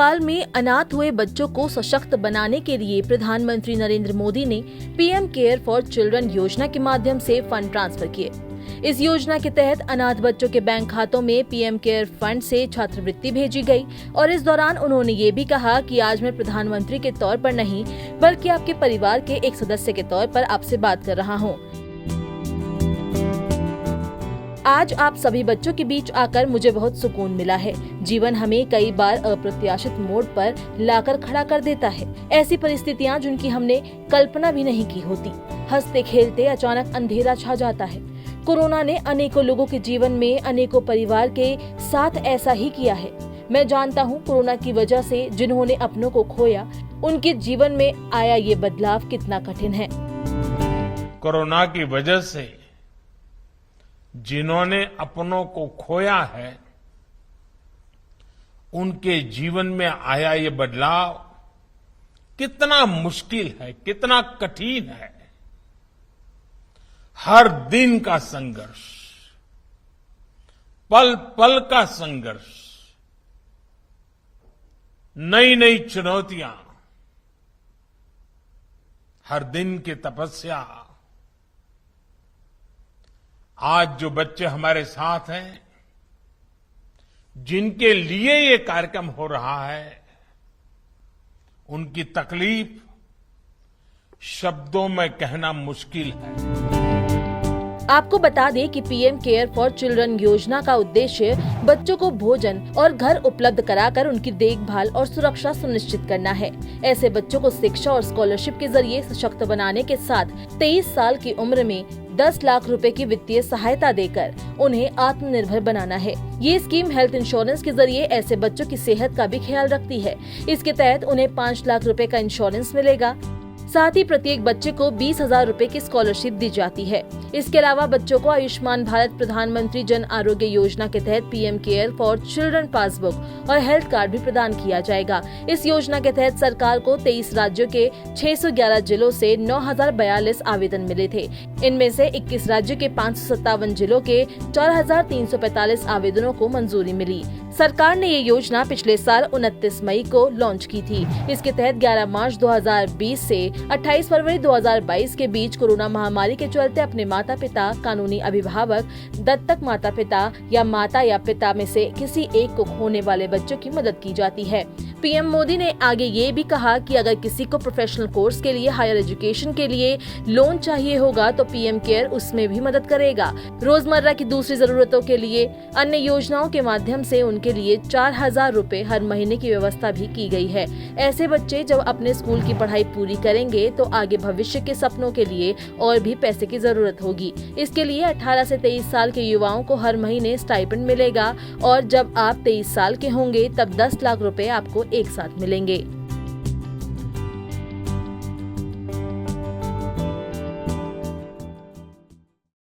काल में अनाथ हुए बच्चों को सशक्त बनाने के लिए प्रधानमंत्री नरेंद्र मोदी ने पीएम केयर फॉर चिल्ड्रन योजना के माध्यम से फंड ट्रांसफर किए। इस योजना के तहत अनाथ बच्चों के बैंक खातों में पीएम केयर फंड से छात्रवृत्ति भेजी गई और इस दौरान उन्होंने ये भी कहा कि आज मैं प्रधानमंत्री के तौर पर नहीं बल्कि आपके परिवार के एक सदस्य के तौर पर आपसे बात कर रहा हूँ। आज आप सभी बच्चों के बीच आकर मुझे बहुत सुकून मिला है। जीवन हमें कई बार अप्रत्याशित मोड़ पर लाकर खड़ा कर देता है। ऐसी परिस्थितियाँ जिनकी हमने कल्पना भी नहीं की होती। हंसते खेलते अचानक अंधेरा छा जाता है। कोरोना ने अनेकों लोगों के जीवन में अनेकों परिवार के साथ ऐसा ही किया है। मैं जानता हूँ कोरोना की वजह से जिन्होंने अपनों को खोया, उनके जीवन में आया ये बदलाव कितना कठिन है। कोरोना की वजह से जिन्होंने अपनों को खोया है, उनके जीवन में आया ये बदलाव कितना मुश्किल है, कितना कठिन है। हर दिन का संघर्ष, पल पल का संघर्ष, नई नई चुनौतियां, हर दिन की तपस्या। आज जो बच्चे हमारे साथ हैं, जिनके लिए ये कार्यक्रम हो रहा है, उनकी तकलीफ शब्दों में कहना मुश्किल है। आपको बता दें कि पीएम केयर फॉर चिल्ड्रन योजना का उद्देश्य बच्चों को भोजन और घर उपलब्ध कराकर उनकी देखभाल और सुरक्षा सुनिश्चित करना है। ऐसे बच्चों को शिक्षा और स्कॉलरशिप के जरिए सशक्त बनाने के साथ 23 साल की उम्र में 10 लाख रुपए की वित्तीय सहायता देकर उन्हें आत्मनिर्भर बनाना है। ये स्कीम हेल्थ इंश्योरेंस के जरिए ऐसे बच्चों की सेहत का भी ख्याल रखती है। इसके तहत उन्हें 5 लाख रुपए का इंश्योरेंस मिलेगा। साथ ही प्रत्येक बच्चे को 20,000 रुपए की स्कॉलरशिप दी जाती है। इसके अलावा बच्चों को आयुष्मान भारत प्रधानमंत्री जन आरोग्य योजना के तहत PM care for children passbook और हेल्थ कार्ड भी प्रदान किया जाएगा। इस योजना के तहत सरकार को 23 राज्यों के 611 जिलों से 9,042 आवेदन मिले थे। इनमें से 21 राज्यों के 557 जिलों के 4,345 आवेदनों को मंजूरी मिली। सरकार ने ये योजना पिछले साल 29 मई को लॉन्च की थी। इसके तहत 11 मार्च 2020 से 28 फरवरी 2022 के बीच कोरोना महामारी के चलते अपने माता पिता, कानूनी अभिभावक, दत्तक माता पिता या पिता में से किसी एक को खोने वाले बच्चों की मदद की जाती है। पीएम मोदी ने आगे ये भी कहा कि अगर किसी को प्रोफेशनल कोर्स के लिए, हायर एजुकेशन के लिए लोन चाहिए होगा तो पीएम केयर उसमें भी मदद करेगा। रोजमर्रा की दूसरी जरूरतों के लिए अन्य योजनाओं के माध्यम से उनके लिए 4,000 रुपए हर महीने की व्यवस्था भी की गई है। ऐसे बच्चे जब अपने स्कूल की पढ़ाई पूरी करेंगे तो आगे भविष्य के सपनों के लिए और भी पैसे की जरूरत होगी। इसके लिए 18 से 23 साल के युवाओं को हर महीने स्टाइपेंड मिलेगा और जब आप 23 साल के होंगे तब 10 लाख रुपए आपको एक साथ मिलेंगे।